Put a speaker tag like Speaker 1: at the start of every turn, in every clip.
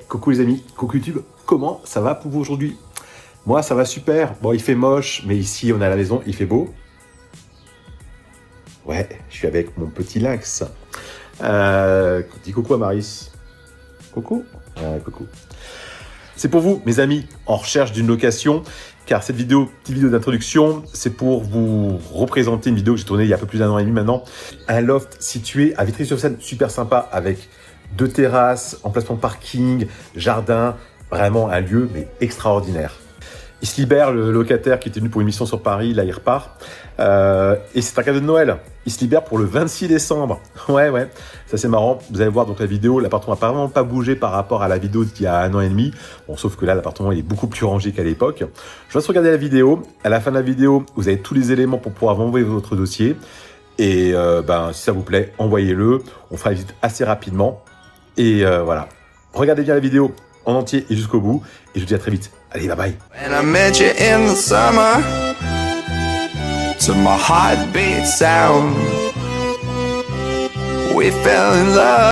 Speaker 1: Coucou les amis, coucou YouTube, comment ça va pour vous aujourd'hui? Moi ça va super, bon il fait moche, mais ici on est à la maison, il fait beau. Ouais, je suis avec mon petit lynx. Dis coucou à Maris. Coucou. Coucou. C'est pour vous, mes amis, en recherche d'une location, car cette petite vidéo d'introduction, c'est pour vous représenter une vidéo que j'ai tournée il y a un peu plus d'un an et demi maintenant. Un loft situé à Vitry-sur-Seine, super sympa, avec 2 terrasses, emplacement parking, jardin, vraiment un lieu mais extraordinaire. Il se libère, le locataire qui était venu pour une mission sur Paris, là il repart. Et c'est un cadeau de Noël. Il se libère pour le 26 décembre. Ouais, ça c'est marrant. Vous allez voir donc la vidéo, l'appartement n'a vraiment pas bougé par rapport à la vidéo d'il y a un an et demi. Bon, sauf que là, l'appartement il est beaucoup plus rangé qu'à l'époque. Je vous laisse regarder la vidéo. À la fin de la vidéo, vous avez tous les éléments pour pouvoir envoyer votre dossier. Et si ça vous plaît, envoyez-le. On fera la visite assez rapidement. Et voilà. Regardez bien la vidéo en entier et jusqu'au bout. Et je vous dis à très vite. Allez, bye bye.
Speaker 2: And I met you in the summer to my heartbeat sound. We fell in love.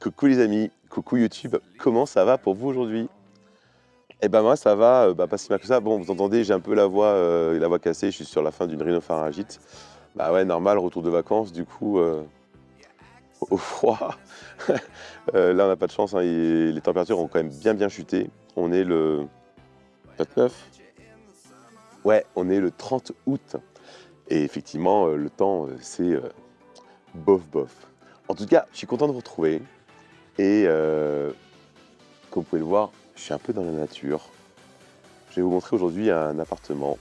Speaker 3: Coucou les amis, coucou YouTube, comment ça va pour vous aujourd'hui? Moi ça va, pas si mal que ça. Bon, vous entendez, j'ai un peu la voix cassée, je suis sur la fin d'une rhinopharyngite. Bah ouais, normal, retour de vacances, du coup, au froid. Là on n'a pas de chance, hein, les températures ont quand même bien chuté. On est le 29. Ouais, on est le 30 août. Et effectivement, le temps, c'est bof. En tout cas, je suis content de vous retrouver. Et comme vous pouvez le voir, je suis un peu dans la nature. Je vais vous montrer aujourd'hui un appartement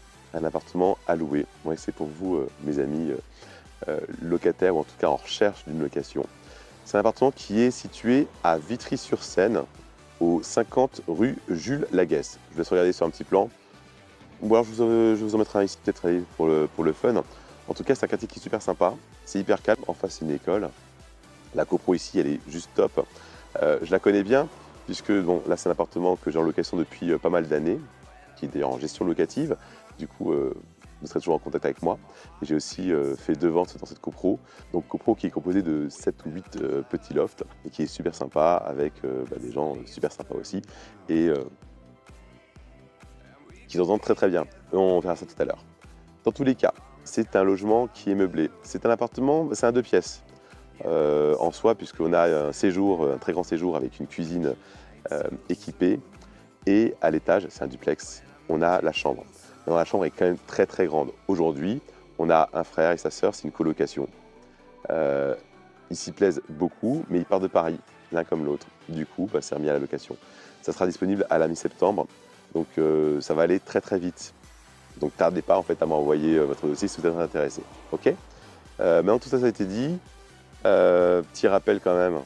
Speaker 3: à louer. Ouais, c'est pour vous, mes amis locataires, ou en tout cas en recherche d'une location. C'est un appartement qui est situé à Vitry-sur-Seine, au 50 rue Jules Laguesse. Je vous laisse regarder sur un petit plan. Ou alors je vous en mettrai un ici peut-être pour le fun. En tout cas, c'est un quartier qui est super sympa. C'est hyper calme. En face, c'est une école. La copro ici, elle est juste top. Je la connais bien, puisque bon, là, c'est un appartement que j'ai en location depuis pas mal d'années, qui est en gestion locative. Du coup, vous serez toujours en contact avec moi. Et j'ai aussi fait 2 ventes dans cette copro. Donc, copro qui est composée de 7 ou 8 petits lofts et qui est super sympa, avec des gens super sympas aussi. Et qui s'entendent très bien. On verra ça tout à l'heure. Dans tous les cas, c'est un logement qui est meublé. C'est un appartement, c'est un 2 pièces. En soi, puisqu'on a un séjour, un très grand séjour avec une cuisine équipée, et à l'étage, c'est un duplex, on a la chambre. La chambre est quand même très grande. Aujourd'hui, on a un frère et sa sœur, c'est une colocation. Ils s'y plaisent beaucoup, mais ils partent de Paris, l'un comme l'autre. Du coup, c'est remis à la location. Ça sera disponible à la mi-septembre, donc ça va aller très vite. Donc tardez pas en fait à m'envoyer votre dossier si vous êtes intéressé. Ok. Maintenant tout ça a été dit. Petit rappel quand même,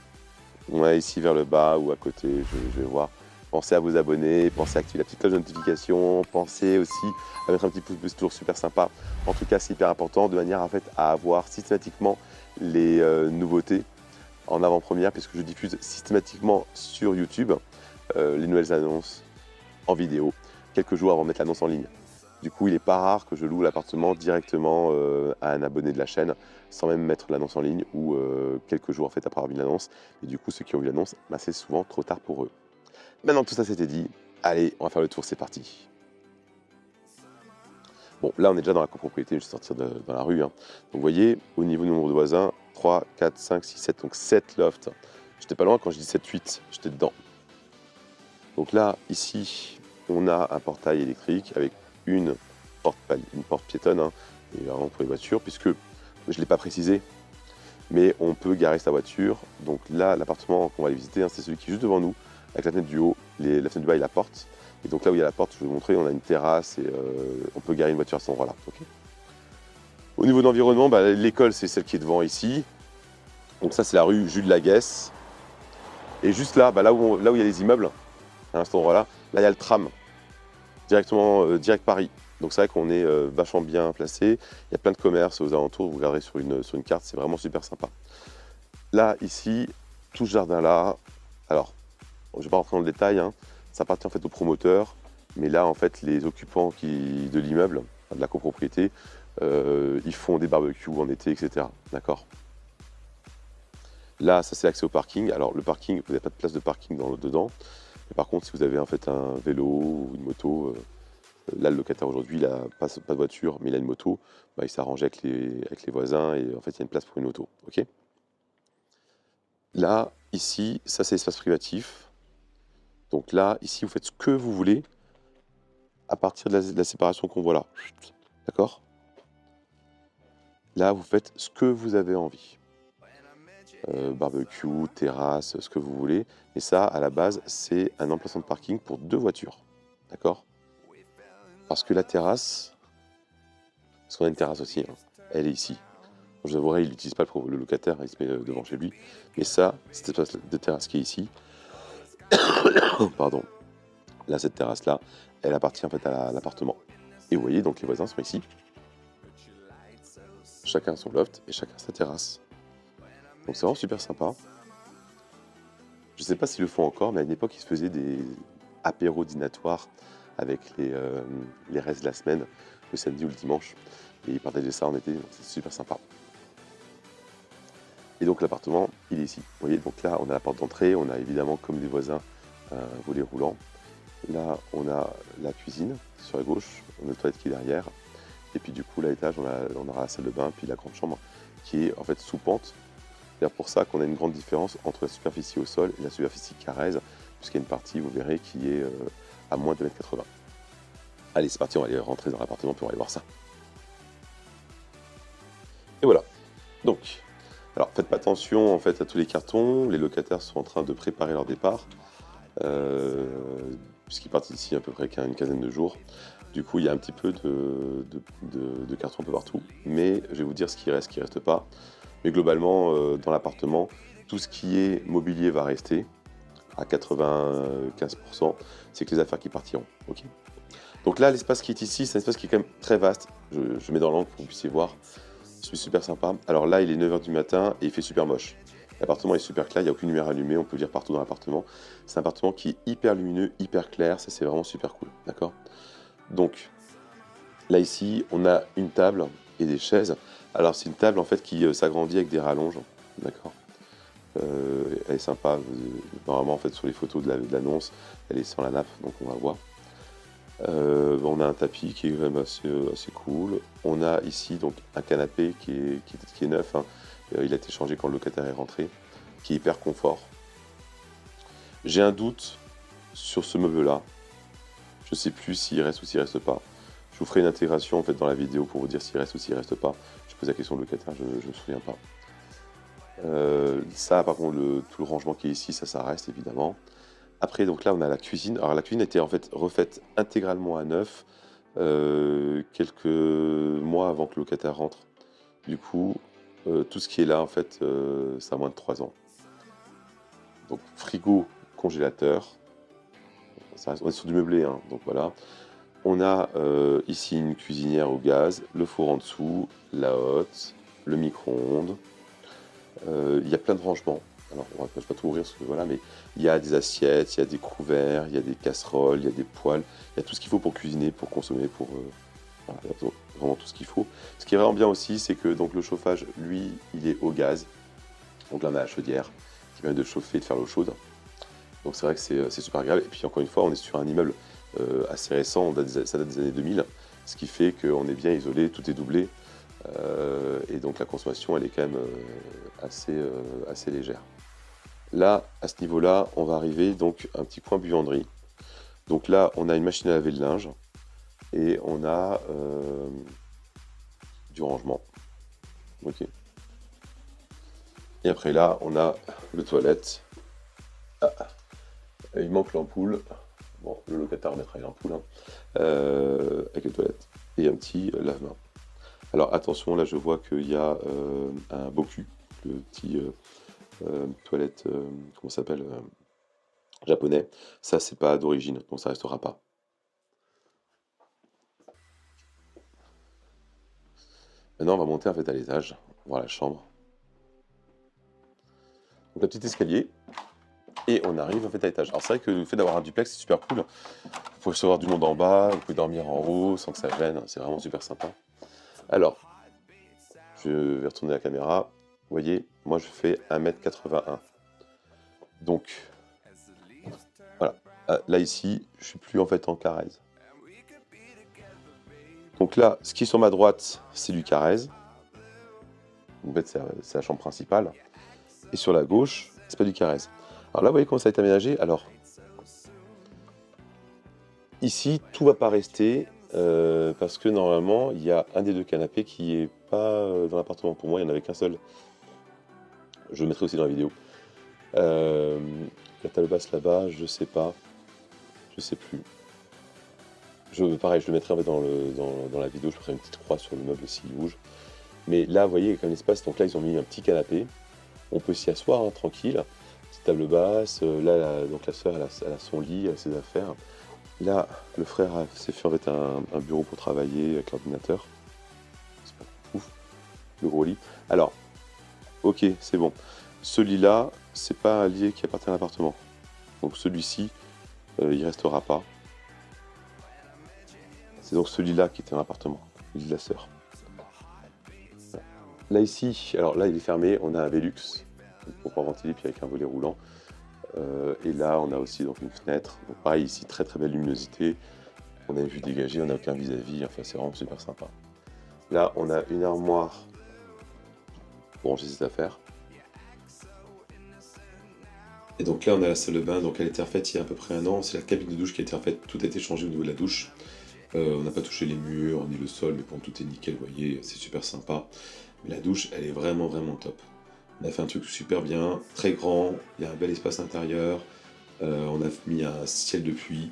Speaker 3: ouais, ici vers le bas ou à côté, je vais voir. Pensez à vous abonner, pensez à activer la petite cloche de notification, pensez aussi à mettre un petit pouce bleu, c'est toujours super sympa. En tout cas, c'est hyper important de manière en fait, à avoir systématiquement les nouveautés en avant-première, puisque je diffuse systématiquement sur YouTube les nouvelles annonces en vidéo, quelques jours avant de mettre l'annonce en ligne. Du coup, il n'est pas rare que je loue l'appartement directement à un abonné de la chaîne, sans même mettre l'annonce en ligne, ou quelques jours en fait, après avoir vu l'annonce. Et du coup, ceux qui ont vu l'annonce, c'est souvent trop tard pour eux. Maintenant, tout ça c'était dit, allez, on va faire le tour, c'est parti. Bon, là, on est déjà dans la copropriété, je vais sortir dans la rue. Hein. Donc, vous voyez, au niveau du nombre de voisins, 3, 4, 5, 6, 7, donc 7 lofts. J'étais pas loin quand je dis 7, 8, j'étais dedans. Donc là, ici, on a un portail électrique avec une porte piétonne, hein, et vraiment pour les voitures, puisque je ne l'ai pas précisé, mais on peut garer sa voiture. Donc là, l'appartement qu'on va aller visiter, hein, c'est celui qui est juste devant nous, avec la fenêtre du haut, la fenêtre du bas et la porte. Et donc là où il y a la porte, je vais vous montrer, on a une terrasse et on peut garer une voiture à cet endroit-là. Okay. Au niveau de l'environnement, l'école, c'est celle qui est devant ici. Donc ça, c'est la rue Jules Laguesse. Et juste là, là où il y a les immeubles, à cet endroit-là, là, il y a le tram. Directement, direct Paris. Donc c'est vrai qu'on est vachement bien placé. Il y a plein de commerces aux alentours, vous regarderez sur une carte, c'est vraiment super sympa. Là, ici, tout ce jardin-là, alors, je ne vais pas rentrer dans le détail, hein, ça appartient en fait au promoteur, mais là, en fait, les occupants de l'immeuble, de la copropriété, ils font des barbecues en été, etc. D'accord. Là, ça c'est l'accès au parking. Alors le parking, vous n'avez pas de place de parking dedans. Mais par contre, si vous avez en fait un vélo ou une moto, là le locataire aujourd'hui, il n'a pas de voiture, mais il a une moto, bah, il s'arrange avec les voisins et en fait il y a une place pour une auto. Ok. Là, ici, ça c'est l'espace privatif. Donc là, ici, vous faites ce que vous voulez à partir de la séparation qu'on voit là. D'accord? Là, vous faites ce que vous avez envie. Barbecue, terrasse, ce que vous voulez. Et ça, à la base, c'est un emplacement de parking pour 2 voitures. D'accord? Parce que la terrasse, parce qu'on a une terrasse aussi, hein, elle est ici. Je vous avouerai, il n'utilise pas le locataire, il se met devant chez lui. Mais ça, cette espace de terrasse qui est ici, pardon, là, cette terrasse-là, elle appartient en fait à l'appartement. Et vous voyez, donc les voisins sont ici. Chacun son loft et chacun sa terrasse. Donc c'est vraiment super sympa. Je ne sais pas s'ils le font encore, mais à une époque, ils se faisaient des apéros dînatoires avec les restes de la semaine, le samedi ou le dimanche. Et ils partageaient ça en été, donc c'est super sympa. Et donc l'appartement, il est ici. Vous voyez, donc là, on a la porte d'entrée, on a évidemment, comme les voisins, un volet roulant. Là, on a la cuisine sur la gauche, on a le toilette qui est derrière. Et puis du coup, là, à l'étage, on aura la salle de bain, puis la grande chambre qui est en fait sous pente. C'est pour ça qu'on a une grande différence entre la superficie au sol et la superficie carrèze, puisqu'il y a une partie, vous verrez, qui est à moins de 2,80 m. Allez, c'est parti, on va aller rentrer dans l'appartement pour aller voir ça. Et voilà. Donc, alors faites pas attention en fait à tous les cartons. Les locataires sont en train de préparer leur départ, puisqu'ils partent d'ici à peu près une quinzaine de jours. Du coup, il y a un petit peu de cartons un peu partout. Mais je vais vous dire ce qui reste pas. Mais globalement, dans l'appartement, tout ce qui est mobilier va rester à 95%. C'est que les affaires qui partiront. Okay. Donc là, l'espace qui est ici, c'est un espace qui est quand même très vaste. Je mets dans l'angle pour que vous puissiez voir. C'est super sympa. Alors là, il est 9 h du matin et il fait super moche. L'appartement est super clair, il n'y a aucune lumière allumée, on peut lire partout dans l'appartement. C'est un appartement qui est hyper lumineux, hyper clair, ça c'est vraiment super cool. D'accord? Donc là ici, on a une table et des chaises. Alors c'est une table en fait qui s'agrandit avec des rallonges, d'accord. Elle est sympa. Normalement en fait sur les photos de l'annonce, elle est sans la nappe, donc on va voir. On a un tapis qui est quand même assez cool. On a ici donc un canapé qui est neuf. Hein. Il a été changé quand le locataire est rentré, qui est hyper confort. J'ai un doute sur ce meuble-là. Je ne sais plus s'il reste ou s'il reste pas. Je vous ferai une intégration en fait dans la vidéo pour vous dire s'il reste ou s'il reste pas. Je pose la question au locataire, je ne me souviens pas. Ça, par contre, tout le rangement qui est ici, ça reste évidemment. Après, donc là, on a la cuisine. Alors, la cuisine était en fait refaite intégralement à neuf quelques mois avant que le locataire rentre. Du coup, tout ce qui est là, en fait, ça a moins de 3 ans. Donc, frigo, congélateur. On est sur du meublé, hein, donc voilà. On a ici une cuisinière au gaz, le four en dessous, la hotte, le micro-ondes. Il y a plein de rangements. Alors, on ne va pas tout ouvrir, parce que voilà, mais il y a des assiettes, il y a des couverts, il y a des casseroles, il y a des poêles, il y a tout ce qu'il faut pour cuisiner, pour consommer, voilà, il y a vraiment tout ce qu'il faut. Ce qui est vraiment bien aussi, c'est que donc, le chauffage, lui, il est au gaz. Donc là, on a la chaudière qui permet de chauffer et de faire l'eau chaude. Donc c'est vrai que c'est super agréable. Et puis encore une fois, on est sur un immeuble assez récent, ça date des années 2000, ce qui fait qu'on est bien isolé, tout est doublé. Et donc la consommation, elle est quand même assez légère. Là, à ce niveau-là, on va arriver donc à un petit coin buanderie. Donc là, on a une machine à laver le linge et on a du rangement. Ok. Et après là, on a le toilette. Ah, il manque l'ampoule. Bon, le locataire mettra une ampoule hein, avec les toilettes et un petit lave-main. Alors attention, là je vois qu'il y a un boku, le petit toilette, comment ça s'appelle, japonais. Ça c'est pas d'origine, donc ça restera pas. Maintenant on va monter en fait à l'étage, voir la chambre. Donc un petit escalier, et on arrive en fait à l'étage. Alors c'est vrai que le fait d'avoir un duplex c'est super cool. Vous pouvez recevoir du monde en bas, vous pouvez dormir en haut sans que ça gêne, c'est vraiment super sympa. Alors, je vais retourner la caméra. voyez, moi je fais 1m81. Donc, voilà. Là ici, je suis plus en fait en Carrez. Donc là, ce qui est sur ma droite, c'est du Carrez. En fait, c'est la chambre principale. Et sur la gauche, c'est pas du Carrez. Alors là, vous voyez comment ça a été aménagé. Alors, ici, tout va pas rester parce que normalement, il y a un des deux canapés qui est pas dans l'appartement. Pour moi, il n'y en avait qu'un seul. Je le mettrai aussi dans la vidéo. La table basse là-bas, je sais pas. Je sais plus. Pareil, je le mettrai en fait dans la vidéo. Je ferai une petite croix sur le meuble s'il bouge. Mais là, vous voyez, il y a quand même l'espace. Donc là, ils ont mis un petit canapé. On peut s'y asseoir, hein, tranquille. Petite table basse. Là, donc la sœur, elle a son lit, elle a ses affaires. Là, le frère s'est fait en fait un bureau pour travailler avec l'ordinateur. C'est pas ouf, le gros lit. Alors, ok, c'est bon. Ce lit-là, c'est pas un lit qui appartient à l'appartement. Donc celui-ci, il restera pas. C'est donc ce lit-là qui était dans l'appartement, le lit de la sœur. Là ici, alors là il est fermé, on a un Velux pour pouvoir ventiler, puis avec un volet roulant. Et là on a aussi donc une fenêtre. Donc pareil ici, très très belle luminosité. On a une vue dégagée, on n'a aucun vis-à-vis, enfin c'est vraiment super sympa. Là on a une armoire pour ranger ses affaires. Et donc là on a la salle de bain, donc elle a été refaite il y a à peu près 1 an. C'est la cabine de douche qui a été refaite, tout a été changé au niveau de la douche. On n'a pas touché les murs ni le sol, mais bon, tout est nickel, vous voyez, c'est super sympa. Mais la douche, elle est vraiment vraiment top. On a fait un truc super bien, très grand, il y a un bel espace intérieur, on a mis un ciel de pluie,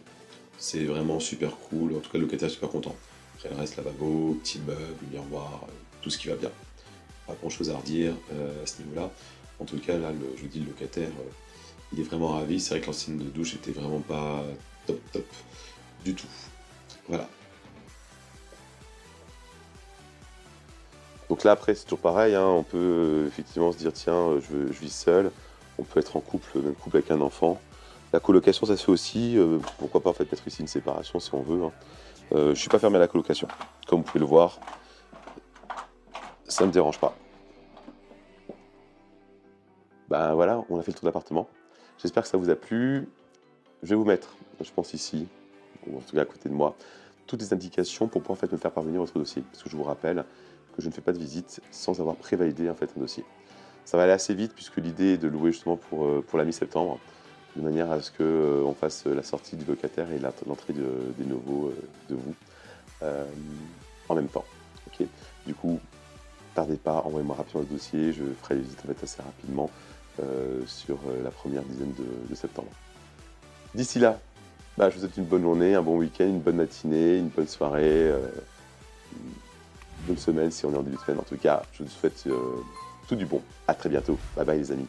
Speaker 3: c'est vraiment super cool, en tout cas le locataire est super content. Après le reste, lavabo, petit meuble, miroir, tout ce qui va bien. Pas grand chose à redire à ce niveau-là. En tout cas, là, je vous dis, le locataire, il est vraiment ravi. C'est vrai que l'ancienne de douche était vraiment pas top du tout. Voilà. Donc là après c'est toujours pareil, hein, on peut effectivement se dire tiens je vis seul, on peut être en couple, même couple avec un enfant. La colocation ça se fait aussi, pourquoi pas en fait mettre ici une séparation si on veut. Hein. Je suis pas fermé à la colocation, comme vous pouvez le voir, ça me dérange pas. Ben voilà, on a fait le tour de l'appartement. J'espère que ça vous a plu. Je vais vous mettre, je pense ici, ou en tout cas à côté de moi, toutes les indications pour pouvoir en fait, me faire parvenir votre dossier. Parce que je vous rappelle que je ne fais pas de visite sans avoir prévalidé en fait, un dossier. Ça va aller assez vite puisque l'idée est de louer justement pour la mi-septembre, de manière à ce qu'on fasse la sortie du locataire et l'entrée des nouveaux de vous en même temps. Okay, du coup, tardez pas, envoyez-moi rapidement le dossier, je ferai les visites en fait, assez rapidement sur la première dizaine de septembre. D'ici là, je vous souhaite une bonne journée, un bon week-end, une bonne matinée, une bonne soirée, une bonne semaine si on est en début de semaine. En tout cas, je vous souhaite tout du bon. À très bientôt. Bye bye les amis.